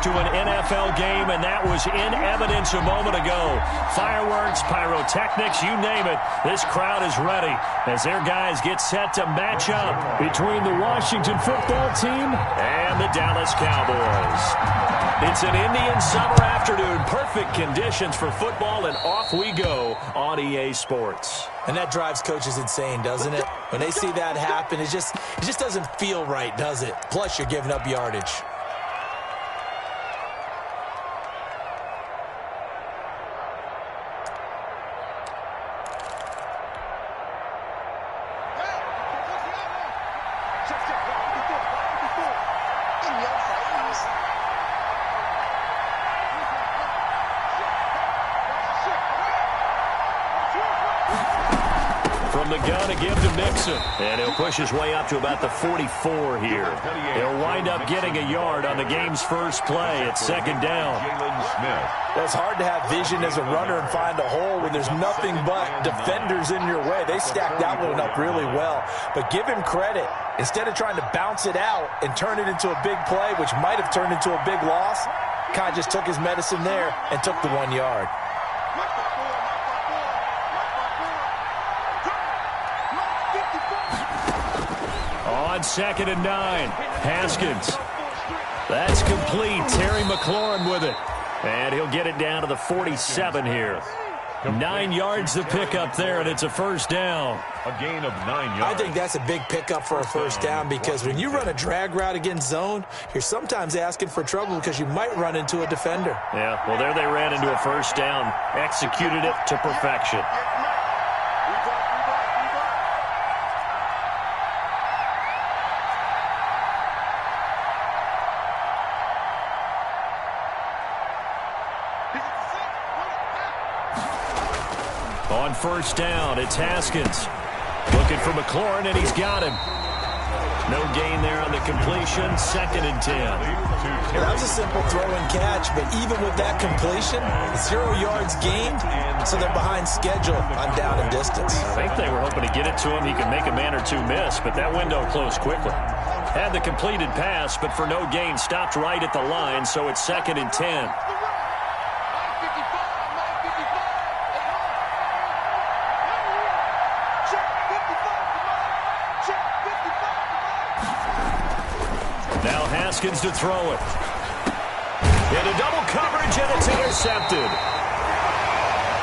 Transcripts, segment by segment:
to an NFL game, and that was in evidence a moment ago. Fireworks, pyrotechnics, you name it. This crowd is ready as their guys get set to match up between the Washington football team and the Dallas Cowboys. It's an Indian summer afternoon. Perfect conditions for football, and off we go on EA Sports. And that drives coaches insane, doesn't it? When they see that happen, it just doesn't feel right, does it? Plus, you're giving up yardage. From the gun, a give to Mixon. And he'll push his way up to about the 44 here. He'll wind up getting a yard on the game's first play at second down. Well, it's hard to have vision as a runner and find a hole when there's nothing but defenders in your way. They stacked that one up really well. But give him credit. Instead of trying to bounce it out and turn it into a big play, which might have turned into a big loss, kind of just took his medicine there and took the 1 yard. On 2nd and 9, Haskins. That's complete. Terry McLaurin with it. And he'll get it down to the 47 here. 9 yards to pick up there, and it's a first down. A gain of 9 yards. I think that's a big pickup for a first down because when you run a drag route against zone, you're sometimes asking for trouble because you might run into a defender. Yeah, well, there they ran into a first down. Executed it to perfection. On first down, it's Haskins. Looking for McLaurin, and he's got him. No gain there on the completion. 2nd and 10. Yeah, that was a simple throw and catch, but even with that completion, 0 yards gained, so they're behind schedule on down and distance. I think they were hoping to get it to him. He could make a man or two miss, but that window closed quickly. Had the completed pass, but for no gain, stopped right at the line, so it's 2nd and 10. Now Haskins to throw it. Into double coverage, and it's intercepted.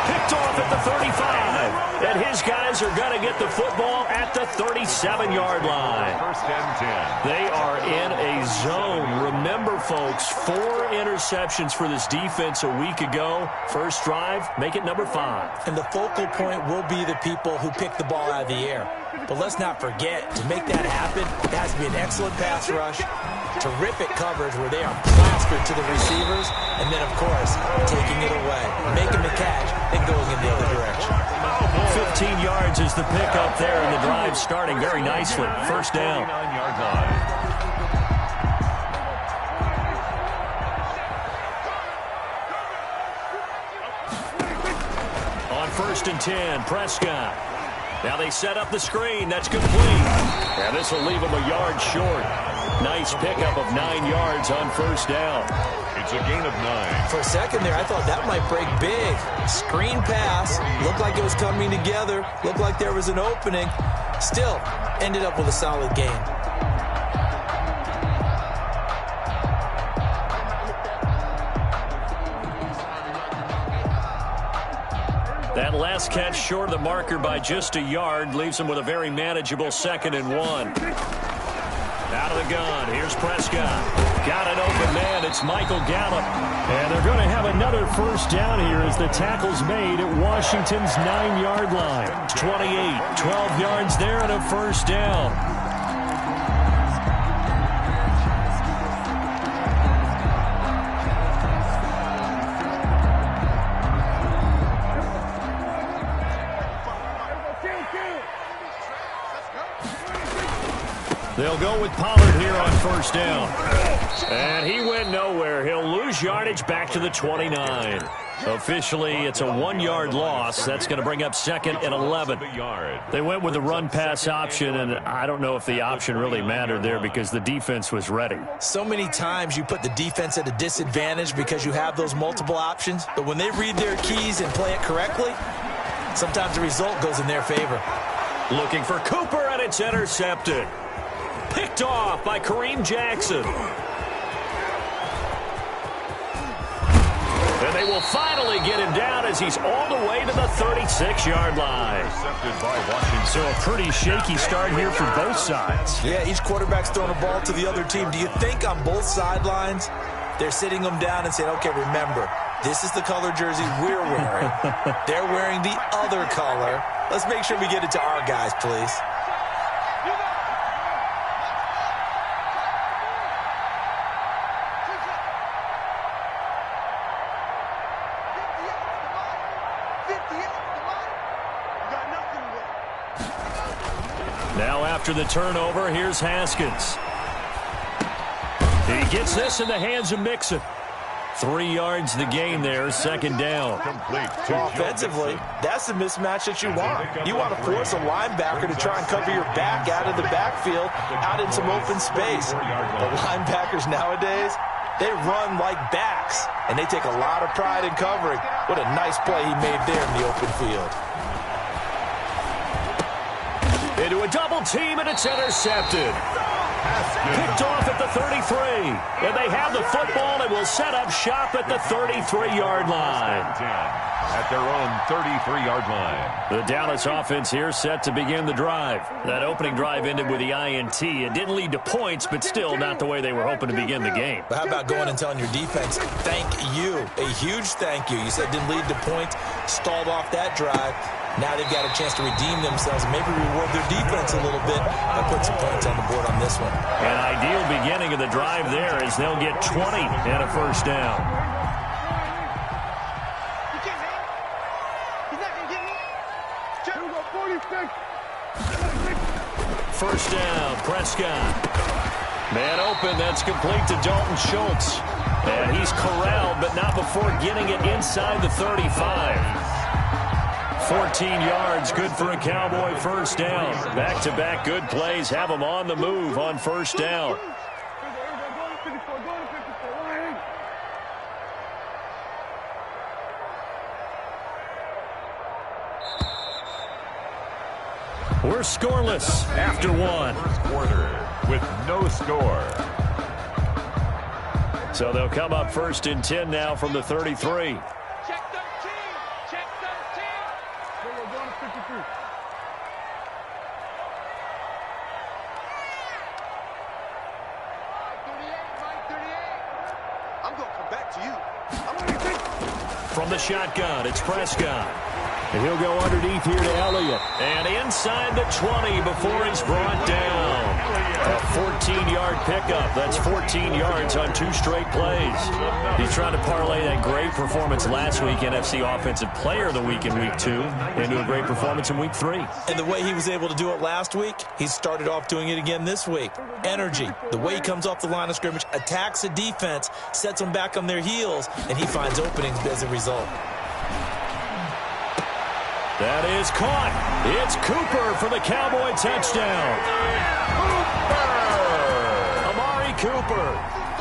Picked off at the 35. And his guys are going to get the football at the 37-yard line. First and 10. They are in a zone. Remember, folks, 4 interceptions for this defense a week ago. First drive, make it number 5. And the focal point will be the people who pick the ball out of the air. But let's not forget, to make that happen, it has to be an excellent pass rush, terrific coverage where they are plastered to the receivers, and then, of course, taking it away, making the catch, and going in the other direction. 15 yards is the pickup there, and the drive starting very nicely. First down. 9-yard line. On 1st and 10, Prescott. Now they set up the screen. That's complete. And this will leave them a yard short. Nice pickup of 9 yards on first down. It's a gain of 9. For a second there, I thought that might break big. Screen pass. Looked like it was coming together. Looked like there was an opening. Still, ended up with a solid gain. That last catch short of the marker by just a yard leaves him with a very manageable 2nd and 1. Out of the gun, here's Prescott. Got an open man, it's Michael Gallup. And they're going to have another first down here as the tackle's made at Washington's 9-yard line. 28, 12 yards there and a first down. They'll go with Pollard here on first down. And he went nowhere. He'll lose lose yardage back to the 29. Officially, it's a 1-yard loss. That's going to bring up second and 11. They went with the run-pass option, and I don't know if the option really mattered there because the defense was ready. So many times you put the defense at a disadvantage because you have those multiple options, but when they read their keys and play it correctly, sometimes the result goes in their favor. Looking for Cooper, and it's intercepted. Picked off by Kareem Jackson. And they will finally get him down as he's all the way to the 36-yard line. So a pretty shaky start here for both sides. Yeah, each quarterback's throwing a ball to the other team. Do you think on both sidelines they're sitting them down and saying, okay, remember, this is the color jersey we're wearing. They're wearing the other color. Let's make sure we get it to our guys, please. Now after the turnover, here's Haskins. He gets this in the hands of Mixon. 3 yards the gain there, second down. Well, offensively, that's the mismatch that you want. You want to force a linebacker to try and cover your back out of the backfield, out in some open space. The linebackers nowadays, they run like backs, and they take a lot of pride in covering. What a nice play he made there in the open field. Into a double team, and it's intercepted. Picked off at the 33. And they have the football and will set up shop at the 33-yard line. At their own 33-yard line. The Dallas offense here set to begin the drive. That opening drive ended with the INT. It didn't lead to points, but still not the way they were hoping to begin the game. But how about going and telling your defense, thank you, a huge thank you. You said it didn't lead to points, stalled off that drive. Now they've got a chance to redeem themselves and maybe reward their defense a little bit by putting some points on the board on this one. An ideal beginning of the drive there as they'll get 20 and a first down. First down, Prescott. Man open, that's complete to Dalton Schultz. And he's corralled, but not before getting it inside the 35. 14 yards, good for a Cowboy first down. Back-to-back good plays have them on the move on first down. We're scoreless after one. First quarter with no score. So they'll come up first and 10 now from the 33. From the shotgun, it's Prescott. And he'll go underneath here to Elliott. And inside the 20 before he's brought down. A 14-yard pickup. That's 14 yards on 2 straight plays. He's trying to parlay that great performance last week, NFC Offensive Player of the Week in Week 2, into a great performance in Week 3. And the way he was able to do it last week, he started off doing it again this week. Energy, the way he comes off the line of scrimmage, attacks the defense, sets them back on their heels, and he finds openings as a result. That is caught. It's Cooper for the Cowboy touchdown. Amari Cooper,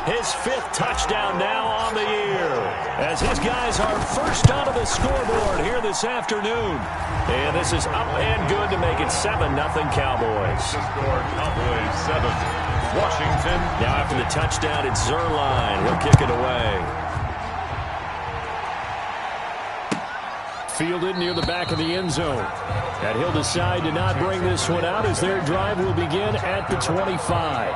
his 5th touchdown now on the year, as his guys are first onto the scoreboard here this afternoon. And this is up and good to make it 7-0 Cowboys. The score, Cowboys 7. Washington. Now after the touchdown, it's Zerline. He'll kick it away. Fielded near the back of the end zone. And he'll decide to not bring this one out as their drive will begin at the 25.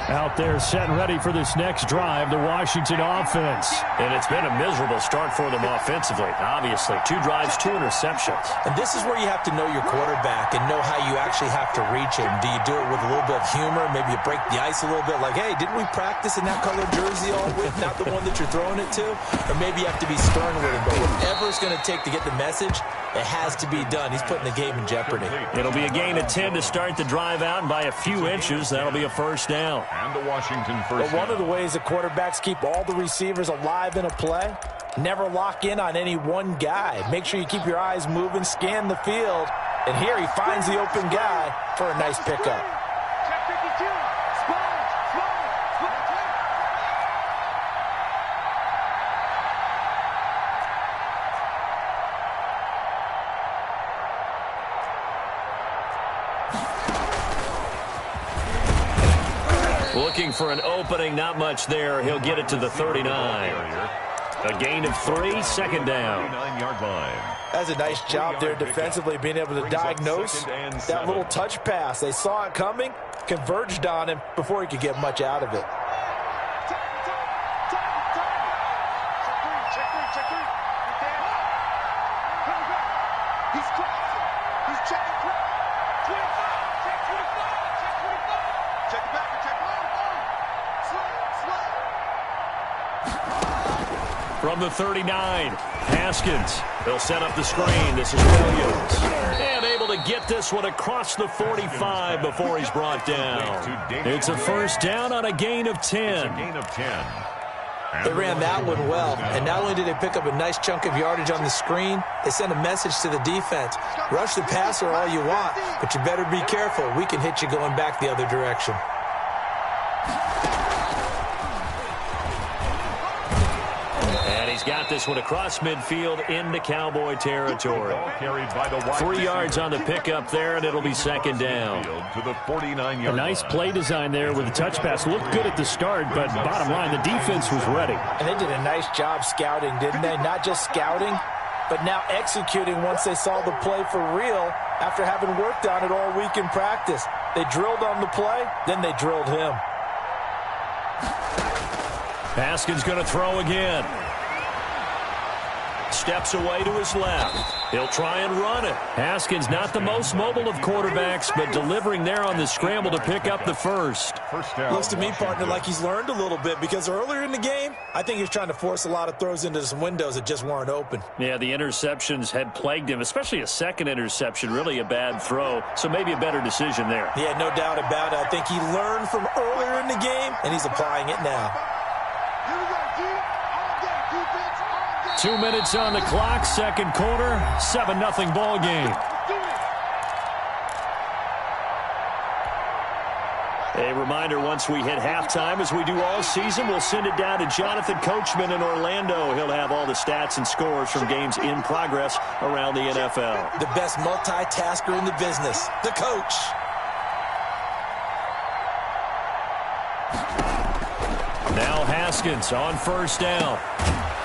Out They're set and ready for this next drive, the Washington offense. And it's been a miserable start for them offensively, obviously. 2 drives, 2 interceptions. And this is where you have to know your quarterback and know how you actually have to reach him. Do you do it with a little bit of humor? Maybe you break the ice a little bit, like, hey, didn't we practice in that colored jersey all week, not the one that you're throwing it to? Or maybe you have to be stern with him. But whatever it's going to take to get the message, it has to be done. He's putting the game in jeopardy. It'll be a gain of 10 to start the drive out, and by a few inches, that'll be a first down. And the Washington first But one of the ways that quarterbacks keep all the receivers alive in a play, never lock in on any one guy. Make sure you keep your eyes moving, scan the field, and here he finds the open guy for a nice pickup. Looking for an opening, not much there. He'll get it to the 39. A gain of 3, second down. 39-yard line. That's a nice job there defensively, being able to diagnose that little touch pass. They saw it coming, converged on him before he could get much out of it. From the 39, Haskins. He'll set up the screen. This is Williams. And able to get this one across the 45 before he's brought down. It's a first down on a gain of 10. They ran that one well, and not only did they pick up a nice chunk of yardage on the screen, they sent a message to the defense. Rush the passer all you want, but you better be careful. We can hit you going back the other direction. Got this one across midfield into Cowboy territory. 3 yards on the pickup there, and it'll be second down. To the 49-yard A nice play design there with the touch pass. Looked good at the start, but bottom line, the defense was ready. And they did a nice job scouting, didn't they? Not just scouting, but now executing once they saw the play for real after having worked on it all week in practice. They drilled on the play, then they drilled him. Haskins going to throw again. Steps away to his left. He'll try and run it. Haskins not the most mobile of quarterbacks, but delivering there on the scramble to pick up the first. Looks to me, partner, like he's learned a little bit, because earlier in the game, I think he was trying to force a lot of throws into some windows that just weren't open. Yeah, the interceptions had plagued him, especially a second interception, really a bad throw, so maybe a better decision there. Yeah, no doubt about it. I think he learned from earlier in the game, and he's applying it now. 2 minutes on the clock, second quarter, 7-0 ball game. A reminder, once we hit halftime, as we do all season, we'll send it down to Jonathan Coachman in Orlando. He'll have all the stats and scores from games in progress around the NFL. The best multitasker in the business, the coach. Now Haskins on first down.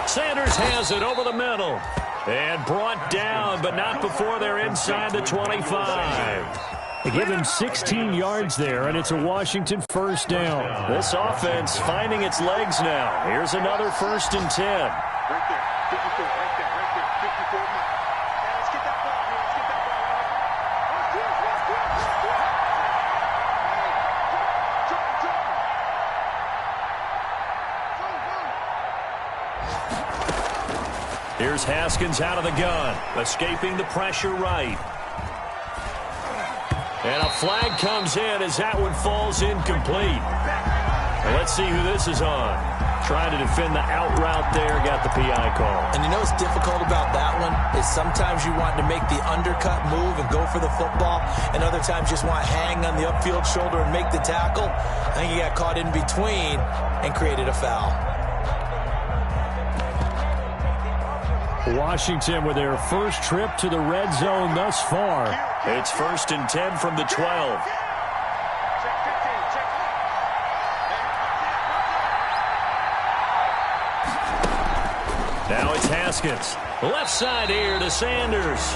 Sanders has it over the middle. And brought down, but not before they're inside the 25. They give him 16 yards there, and it's a Washington first down. This offense finding its legs now. Here's another 1st and 10. Right there. 54, right there, 54. Let's get that ball, man. Let's get that ball. Here's Haskins out of the gun, escaping the pressure right. And a flag comes in as that one falls incomplete. And let's see who this is on. Trying to defend the out route there, got the PI call. And you know what's difficult about that one is sometimes you want to make the undercut move and go for the football, and other times you just want to hang on the upfield shoulder and make the tackle. I think he got caught in between and created a foul. Washington with their first trip to the red zone thus far. It's 1st and 10 from the 12. Now it's Haskins. Left side here to Sanders.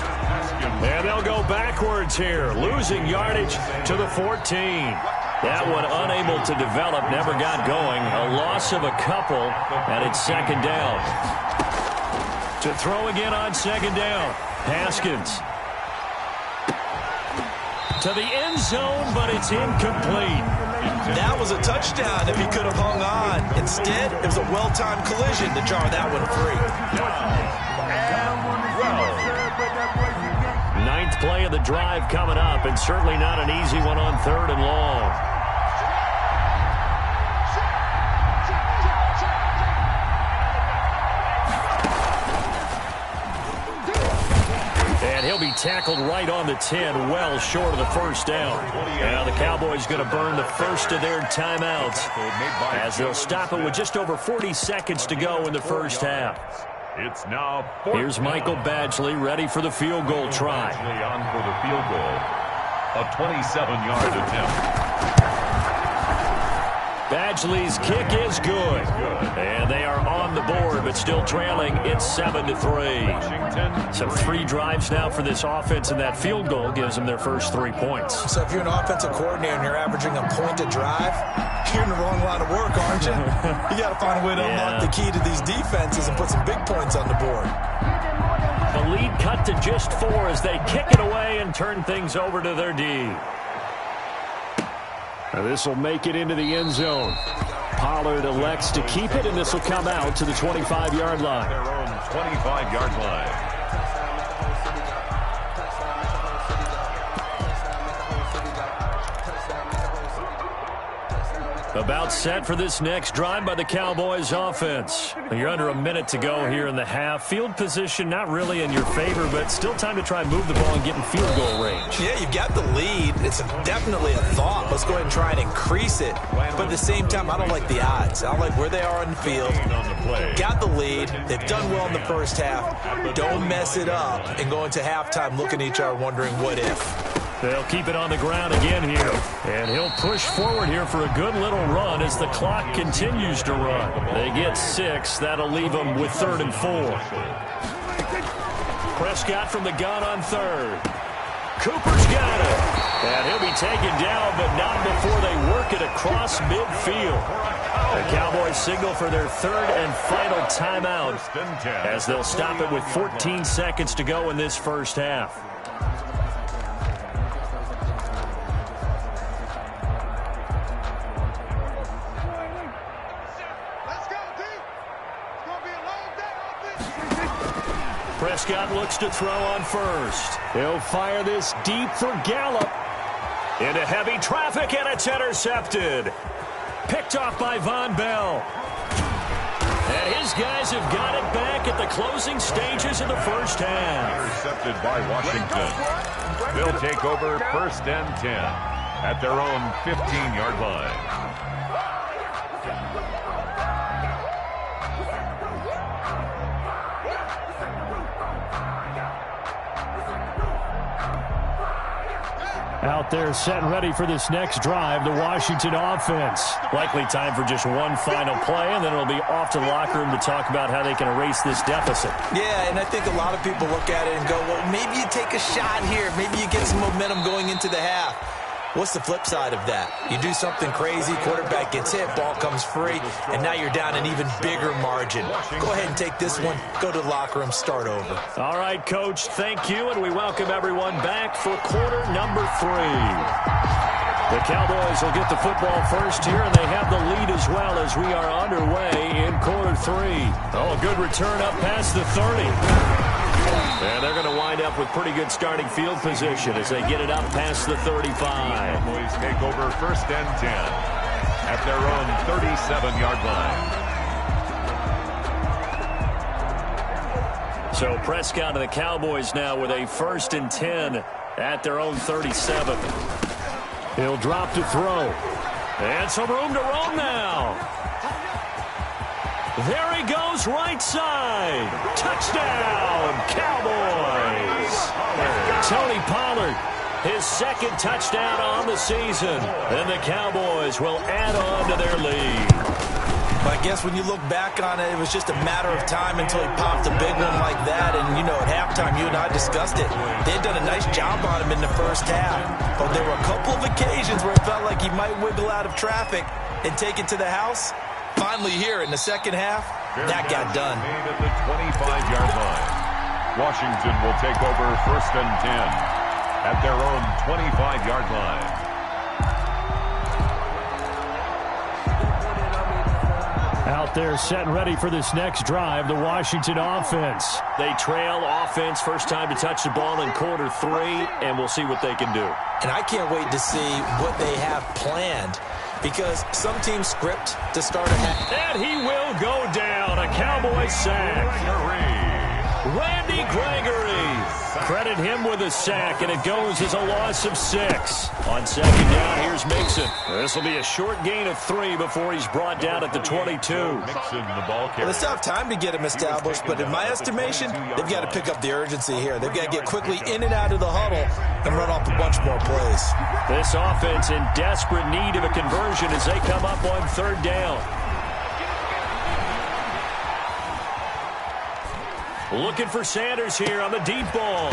And they'll go backwards here, losing yardage to the 14. That one unable to develop, never got going. A loss of a couple, and it's second down. To throw again on second down. Haskins. To the end zone, but it's incomplete. That was a touchdown if he could have hung on. Instead, it was a well-timed collision to jar that one free. Ninth play of the drive coming up, and certainly not an easy one on 3rd and long. And he'll be tackled right on the 10, well short of the first down. Now the Cowboys going to burn the first of their timeouts as they'll stop it with just over 40 seconds to go in the first half. It's now Here's Michael Badgley ready for the field goal try. Badgley on for the field goal. A 27-yard attempt. Badgley's kick is good. And they are on the board, but still trailing. It's 7-3. So 3 drives now for this offense, and that field goal gives them their first 3 points. So if you're an offensive coordinator and you're averaging a point a drive, you're in the wrong line of work, aren't you? You got to find a way to unlock the key to these defenses and put some big points on the board. The lead cut to just 4 as they kick it away and turn things over to their D. Now this will make it into the end zone. Pollard elects to keep it, and this will come out to the 25-yard line. Their own 25-yard line. About set for this next drive by the Cowboys offense. You're under a minute to go here in the half. Field position not really in your favor, but still time to try and move the ball and get in field goal range. Yeah, you've got the lead. It's definitely a thought. Let's go ahead and try and increase it. But at the same time, I don't like the odds. I don't like where they are on the field. Got the lead. They've done well in the first half. Don't mess it up and go into halftime looking at each other wondering what if. They'll keep it on the ground again here. And he'll push forward here for a good little run as the clock continues to run. They get 6. That'll leave them with 3rd and 4. Prescott from the gun on 3rd. Cooper's got it. And he'll be taken down, but not before they work it across midfield. The Cowboys signal for their 3rd and final timeout as they'll stop it with 14 seconds to go in this first half. Prescott looks to throw on 1st. He'll fire this deep for Gallup. Into heavy traffic, and it's intercepted. Picked off by Von Bell. And his guys have got it back at the closing stages of the first half. Intercepted by Washington. They'll take over 1st and 10 at their own 15-yard line. Out there set and ready for this next drive, the Washington offense. Likely time for just one final play, and then it'll be off to the locker room to talk about how they can erase this deficit. Yeah, and I think a lot of people look at it and go, well, maybe you take a shot here. Maybe you get some momentum going into the half. What's the flip side of that? You do something crazy, quarterback gets hit, ball comes free, and now you're down an even bigger margin. Go ahead and take this one, go to the locker room, start over. All right, Coach, thank you, and we welcome everyone back for quarter number 3. The Cowboys will get the football first here, and they have the lead as well as we are underway in quarter 3. Oh, a good return up past the 30. And they're going to wind up with pretty good starting field position as they get it up past the 35. Cowboys take over 1st and 10 at their own 37-yard line. So Prescott and the Cowboys now with a 1st and 10 at their own 37. He'll drop to throw. And some room to roam now. There he goes, right side. Touchdown, Cowboys. Tony Pollard, his 2nd touchdown on the season. And the Cowboys will add on to their lead. But I guess when you look back on it, it was just a matter of time until he popped a big one like that. And, you know, at halftime, you and I discussed it. They had done a nice job on him in the first half. But there were a couple of occasions where it felt like he might wiggle out of traffic and take it to the house. Finally here in the second half, that got done. Made at the 25-yard line. Washington will take over 1st and 10 at their own 25-yard line. Out there set and ready for this next drive, the Washington offense. They trail offense, first time to touch the ball in quarter 3, and we'll see what they can do. And I can't wait to see what they have planned, because some teams script to start a half. And he will go down, a Cowboy sack. Randy Gregory. Credit him with a sack, and it goes as a loss of 6. On second down, here's Mixon. This will be a short gain of 3 before he's brought down at the 22. Mixon, the ball carrier. Well, it's not time to get him established, but in my estimation, they've got to pick up the urgency here. They've got to get quickly in and out of the huddle and run off a bunch more plays. This offense in desperate need of a conversion as they come up on third down. Looking for Sanders here on the deep ball.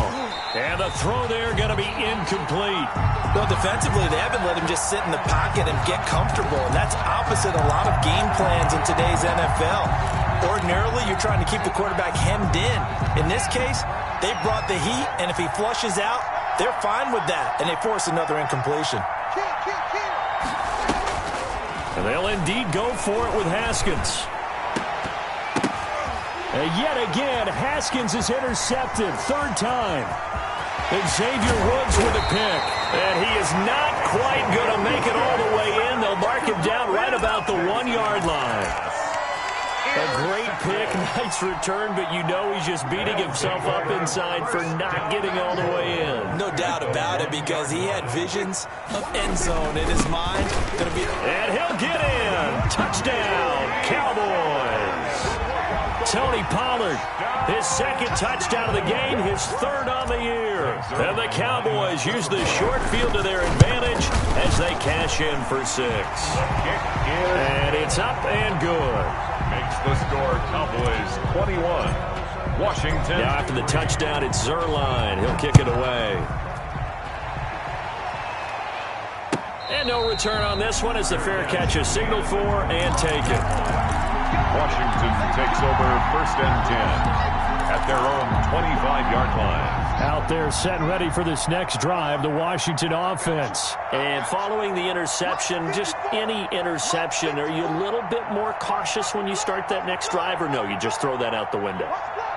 And the throw there going to be incomplete. No, defensively, they haven't let him just sit in the pocket and get comfortable. And that's opposite a lot of game plans in today's NFL. Ordinarily, you're trying to keep the quarterback hemmed in. In this case, they brought the heat, and if he flushes out, they're fine with that. And they force another incompletion. And they'll indeed go for it with Haskins. And yet again, Haskins is intercepted. Third time. And Xavier Woods with a pick. And he is not quite going to make it all the way in. They'll mark him down right about the 1-yard line. A great pick, nice return, but you know he's just beating himself up inside for not getting all the way in. No doubt about it, because he had visions of end zone in his mind. And he'll get in. Touchdown, Cowboys. Tony Pollard, his second touchdown of the game, his third on the year. And the Cowboys use the short field to their advantage as they cash in for 6. And it's up and good. Makes the score Cowboys 21. Washington. Now after the touchdown, it's Zerline. He'll kick it away. And no return on this one as the fair catch is signaled for and taken. Washington takes over 1st and 10 at their own 25-yard line. Out there set and ready for this next drive, the Washington offense. And following the interception, just any interception, are you a little bit more cautious when you start that next drive, or no, you just throw that out the window?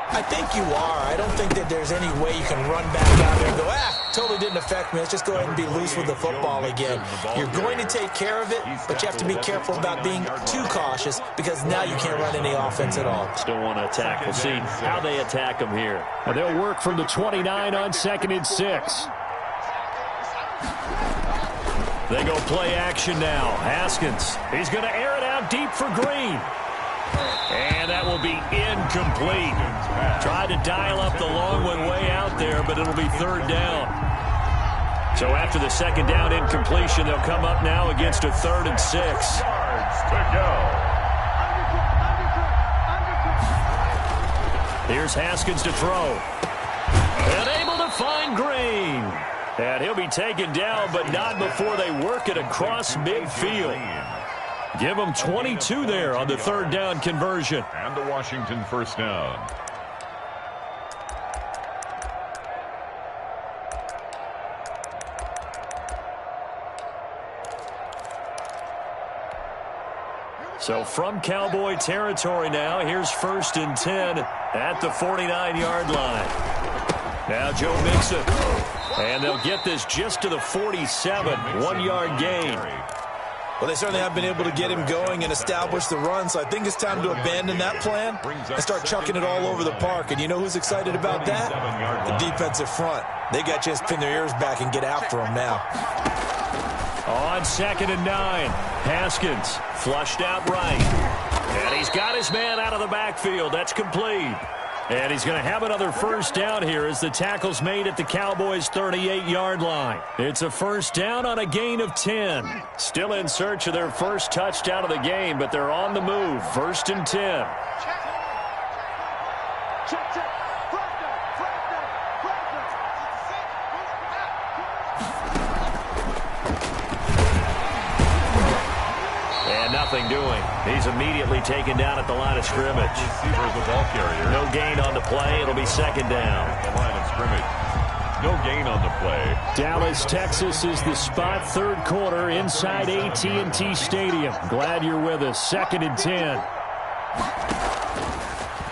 I think you are. I don't think that there's any way you can run back out there and go, totally didn't affect me. Let's just go ahead and be loose with the football again. You're going to take care of it, but you have to be careful about being too cautious, because now you can't run any offense at all. Still want to attack. We'll see how they attack them here. And they'll work from the 29 on 2nd and 6. They go play action now. Haskins, he's going to air it out deep for Green. And that will be incomplete. Tried to dial up the long one way out there, but it'll be third down. So after the second down incompletion, they'll come up now against a 3rd and 6. Yards to go. Here's Haskins to throw. And able to find Green. And he'll be taken down, but not before they work it across midfield. Give them 22 there on the 3rd down conversion. And the Washington 1st down. So from Cowboy territory now, here's 1st and 10 at the 49-yard line. Now Joe Mixon. And they'll get this just to the 47, 1-yard gain. Well, they certainly have been able to get him going and establish the run, so I think it's time to abandon that plan and start chucking it all over the park. And you know who's excited about that? The defensive front. They got a chance to pin their ears back and get after him now. On 2nd and 9, Haskins flushed out right. And he's got his man out of the backfield. That's complete. And he's going to have another first down here as the tackle's made at the Cowboys' 38-yard line. It's a first down on a gain of 10. Still in search of their first touchdown of the game, but they're on the move. First and 10. Nothing doing. He's immediately taken down at the line of scrimmage. Receiver is the ball carrier. No gain on the play. It'll be second down. The line of scrimmage. No gain on the play. Dallas, Texas is the spot. Third quarter inside AT&T Stadium. Glad you're with us. Second and 10.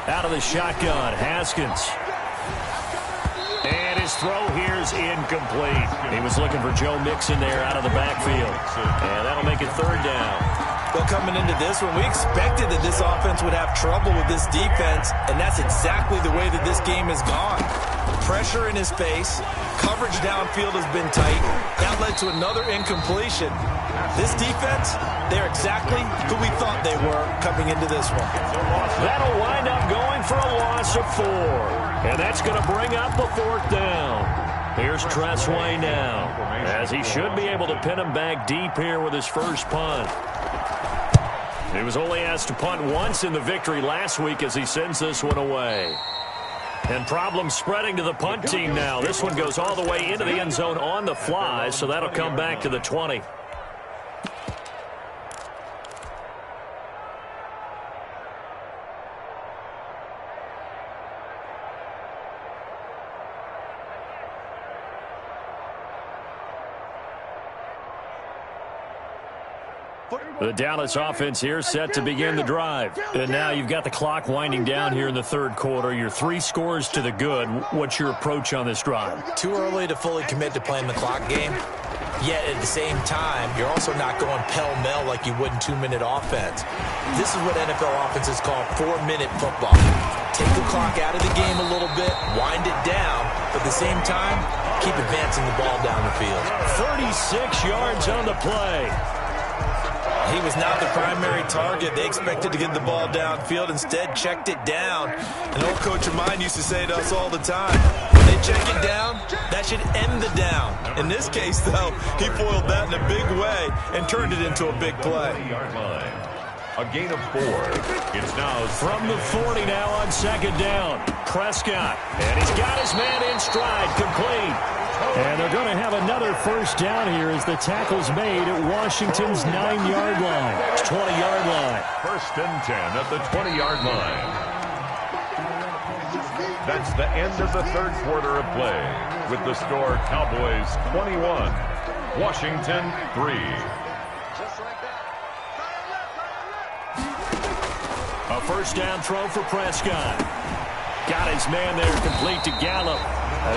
Out of the shotgun, Haskins. And his throw here is incomplete. He was looking for Joe Mixon there out of the backfield. And that'll make it third down. Well, coming into this one, we expected that this offense would have trouble with this defense, and that's exactly the way that this game has gone. Pressure in his face, coverage downfield has been tight. That led to another incompletion. This defense, they're exactly who we thought they were coming into this one. That'll wind up going for a loss of 4. And that's going to bring up the fourth down. Here's Tressway now, as he should be able to pin him back deep here with his first punt. He was only asked to punt once in the victory last week as he sends this one away. And problems spreading to the punt team now. This one goes all the way into the end zone on the fly, so that'll come back to the 20. The Dallas offense here set to begin the drive. And now you've got the clock winding down here in the third quarter. You're 3 scores to the good. What's your approach on this drive? Too early to fully commit to playing the clock game. Yet at the same time, you're also not going pell-mell like you would in 2-minute offense. This is what NFL offenses call 4-minute football. Take the clock out of the game a little bit, wind it down, but at the same time, keep advancing the ball down the field. 36 yards on the play. He was not the primary target. They expected to get the ball downfield. Instead, checked it down. An old coach of mine used to say to us all the time, when they check it down, that should end the down. In this case, though, he foiled that in a big way and turned it into a big play. A gain of 4. It's now from the 40 now on second down. Prescott. And he's got his man in stride, complete. And they're going to have another first down here as the tackle's made at Washington's 9-yard line. It's 20-yard line. First and 10 at the 20-yard line. That's the end of the third quarter of play with the score Cowboys 21, Washington 3. A first down throw for Prescott. Got his man there complete to Gallup.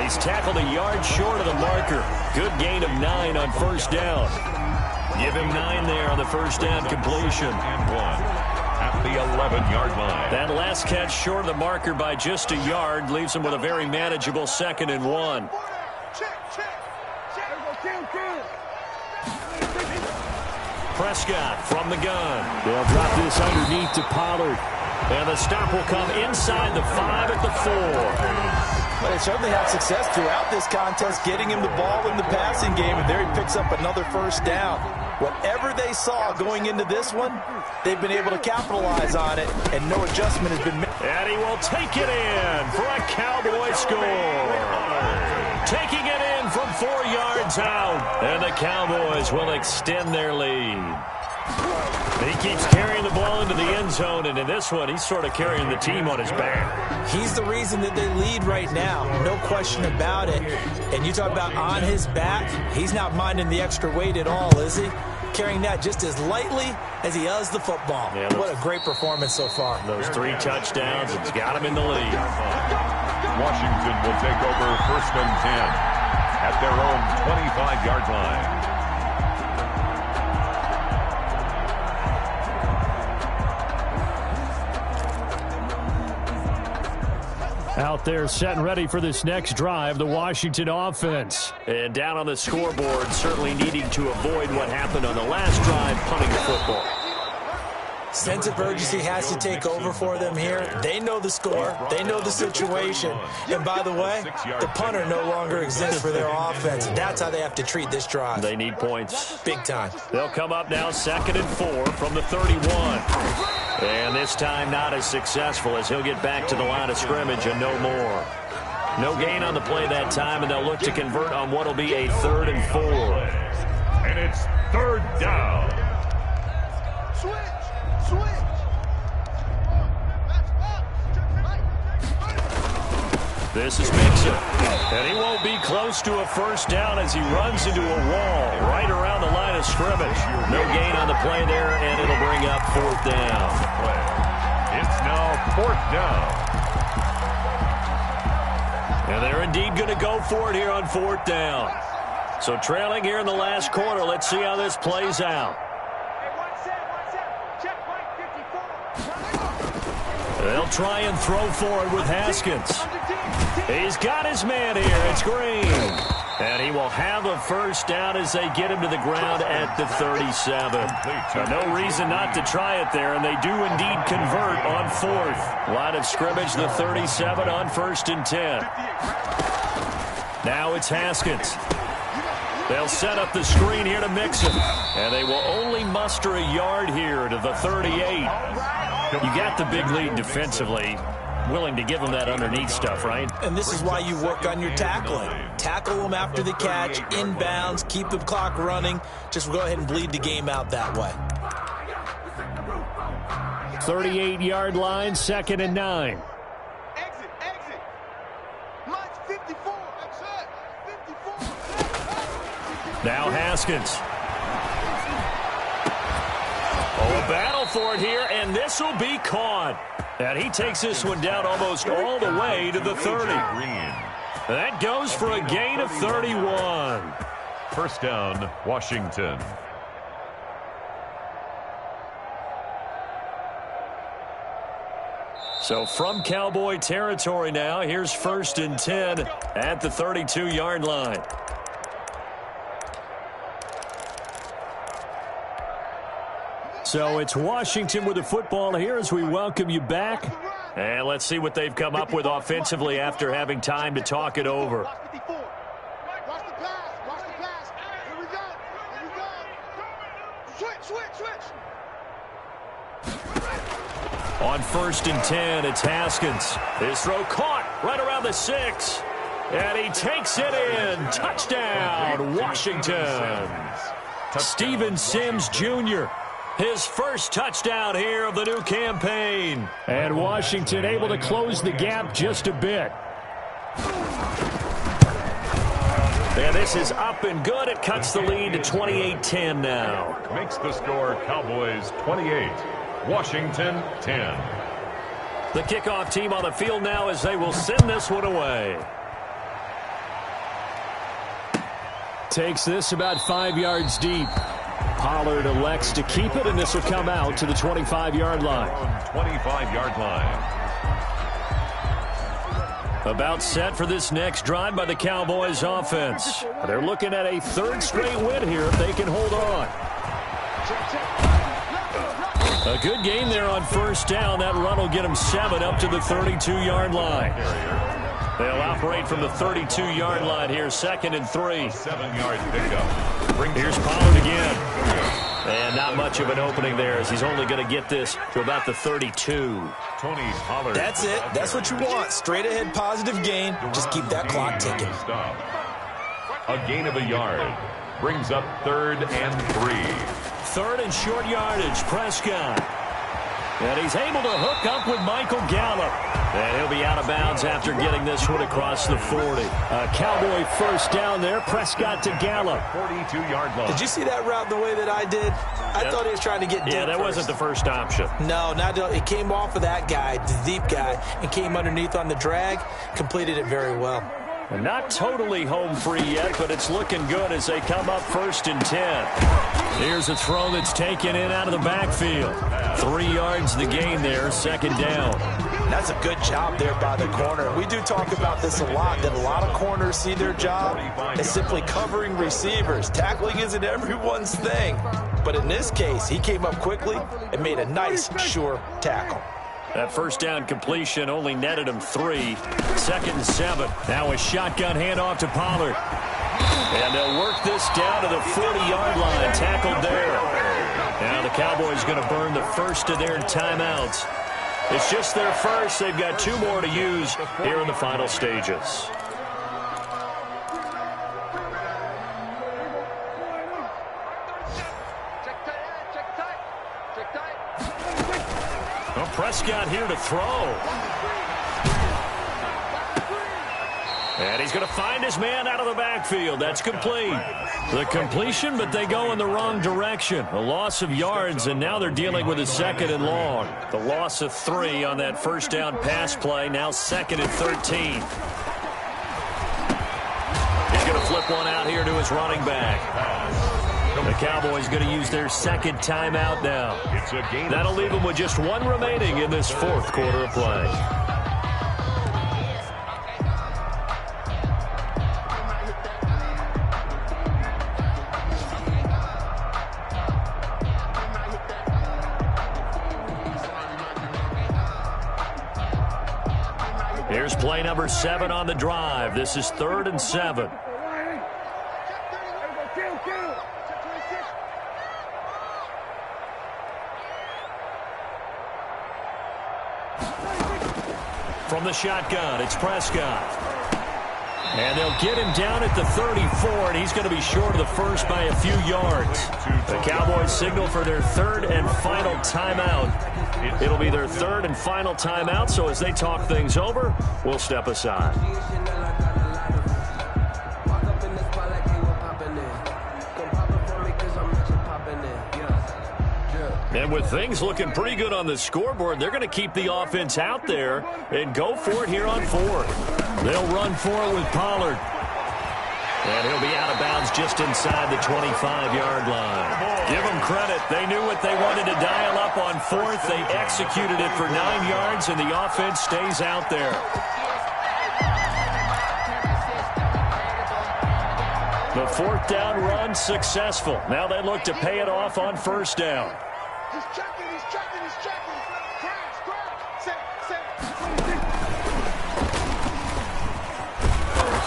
He's tackled a yard short of the marker. Good gain of 9 on first down. Give him 9 there on the first down completion. And 1 at the 11-yard line. That last catch short of the marker by just a yard leaves him with a very manageable second and 1. Prescott from the gun. They'll drop this underneath to Pollard. And the stop will come inside the 5 at the 4. But they certainly had success throughout this contest, getting him the ball in the passing game, and there he picks up another first down. Whatever they saw going into this one, they've been able to capitalize on it, and no adjustment has been made. And he will take it in for a Cowboy score. Taking it in from 4 yards out, and the Cowboys will extend their lead. He keeps carrying the ball into the end zone, and in this one, he's sort of carrying the team on his back. He's the reason that they lead right now, no question about it. And you talk about on his back, he's not minding the extra weight at all, is he? Carrying that just as lightly as he does the football. Yeah, what a great performance so far. Those 3 touchdowns, it's got him in the lead. Washington will take over first and 10 at their own 25-yard line. Out there set and ready for this next drive, the Washington offense. And down on the scoreboard, certainly needing to avoid what happened on the last drive, punting the football. Sense of urgency has to take over for them here. They know the score. They know the situation. And by the way, the punter no longer exists for their offense. That's how they have to treat this drive. They need points. Big time. They'll come up now 2nd and 4 from the 31. And this time not as successful as he'll get back to the line of scrimmage and no more. No gain on the play that time, and they'll look to convert on what will be a 3rd and 4. And it's 3rd down. This is Mixon, and he won't be close to a first down as he runs into a wall right around the line of scrimmage. No gain on the play there, and it'll bring up 4th down. It's now 4th down. And they're indeed going to go for it here on 4th down. So trailing here in the last quarter, let's see how this plays out. They'll try and throw forward with Haskins. He's got his man here. It's Green. And he will have a first down as they get him to the ground at the 37. No reason not to try it there, and they do indeed convert on 4th. Line of scrimmage, the 37 on 1st and 10. Now it's Haskins. They'll set up the screen here to Mixon. And they will only muster a yard here to the 38. You got the big lead defensively. Willing to give them that underneath stuff, right? And this is why you work on your tackling. Tackle them after the catch, inbounds, keep the clock running. Just go ahead and bleed the game out that way. 38-yard line, 2nd and 9. Exit. Line's 54. That's it. 54. Now Haskins. Oh, a battle for it here, and this will be caught. And he takes this one down almost all the way to the 30. That goes for a gain of 31. First down, Washington. So from Cowboy territory now, here's 1st and 10 at the 32-yard line. So it's Washington with the football here as we welcome you back. And let's see what they've come up with offensively after having time to talk it over. Watch the pass. Here we go. Switch. On 1st and 10, it's Haskins. His throw caught right around the 6. And he takes it in. Touchdown, Washington. Steven Sims Jr., his first touchdown here of the new campaign. And Washington able to close the gap just a bit. And this is up and good. It cuts the lead to 28-10 now. Makes the score Cowboys 28, Washington 10. The kickoff team on the field now as they will send this one away. Takes this about 5 yards deep. Pollard elects to keep it, and this will come out to the 25-yard line. 25-yard line. About set for this next drive by the Cowboys offense. They're looking at a 3rd straight win here if they can hold on. A good game there on 1st down. That run will get them 7 up to the 32-yard line. They'll operate from the 32-yard line here, 2nd and 3. 7-yard pickup. Here's Pollard again. And not much of an opening there as he's only going to get this to about the 32. Tony Pollard. That's it. That's what you want. Straight ahead positive gain. Just keep that clock ticking. A gain of a yard. Brings up 3rd and 3. 3rd and short yardage, Prescott. And he's able to hook up with Michael Gallup. And he'll be out of bounds after getting this one across the 40. A Cowboy first down there. Prescott to Gallup. 42-yard line. Did you see that route the way that I did? I thought he was trying to get deep. Yeah, that wasn't the first option. No, it came off of that guy, the deep guy, and came underneath on the drag. Completed it very well. And not totally home free yet, but it's looking good as they come up 1st and 10. Here's a throw that's taken in out of the backfield. 3 yards the gain there, 2nd down. That's a good job there by the corner. We do talk about this a lot, that a lot of corners see their job as simply covering receivers. Tackling isn't everyone's thing. But in this case, he came up quickly and made a nice, sure tackle. That first down completion only netted him 3. 2nd and 7. Now a shotgun handoff to Pollard. And they'll work this down to the 40-yard line. Tackled there. Now the Cowboys going to burn the first of their timeouts. It's just their first. They've got 2 more to use here in the final stages. Well, Prescott here to throw. And he's going to find his man out of the backfield. That's complete. The completion, but they go in the wrong direction. A loss of yards, and now they're dealing with a 2nd and long. The loss of 3 on that first down pass play. Now 2nd and 13. He's going to flip one out here to his running back. The Cowboys going to use their 2nd timeout now. That'll leave them with just 1 remaining in this 4th quarter of play. Here's play number 7 on the drive. This is 3rd and 7. From the shotgun, it's Prescott. And they'll get him down at the 34, and he's going to be short of the first by a few yards. The Cowboys signal for their 3rd and final timeout. It'll be their 3rd and final timeout, so as they talk things over, we'll step aside. And with things looking pretty good on the scoreboard, they're going to keep the offense out there and go for it here on 4th. They'll run for it with Pollard. And he'll be out of bounds just inside the 25-yard line. Give them credit. They knew what they wanted to dial up on 4th. They executed it for 9 yards, and the offense stays out there. The 4th down run successful. Now they look to pay it off on 1st down. He's checking, he's checking, he's checking. Set.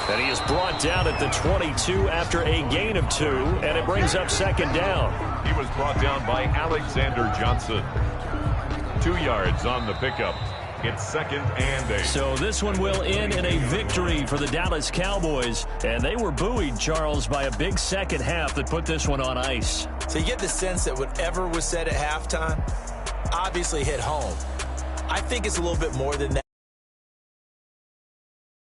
And he is brought down at the 22 after a gain of 2, and it brings up 2nd down. He was brought down by Alexander Johnson. 2 yards on the pickup. It's 2nd and 8. So this one will end in a victory for the Dallas Cowboys. And they were buoyed, Charles, by a big second half that put this one on ice. So you get the sense that whatever was said at halftime obviously hit home. I think it's a little bit more than that.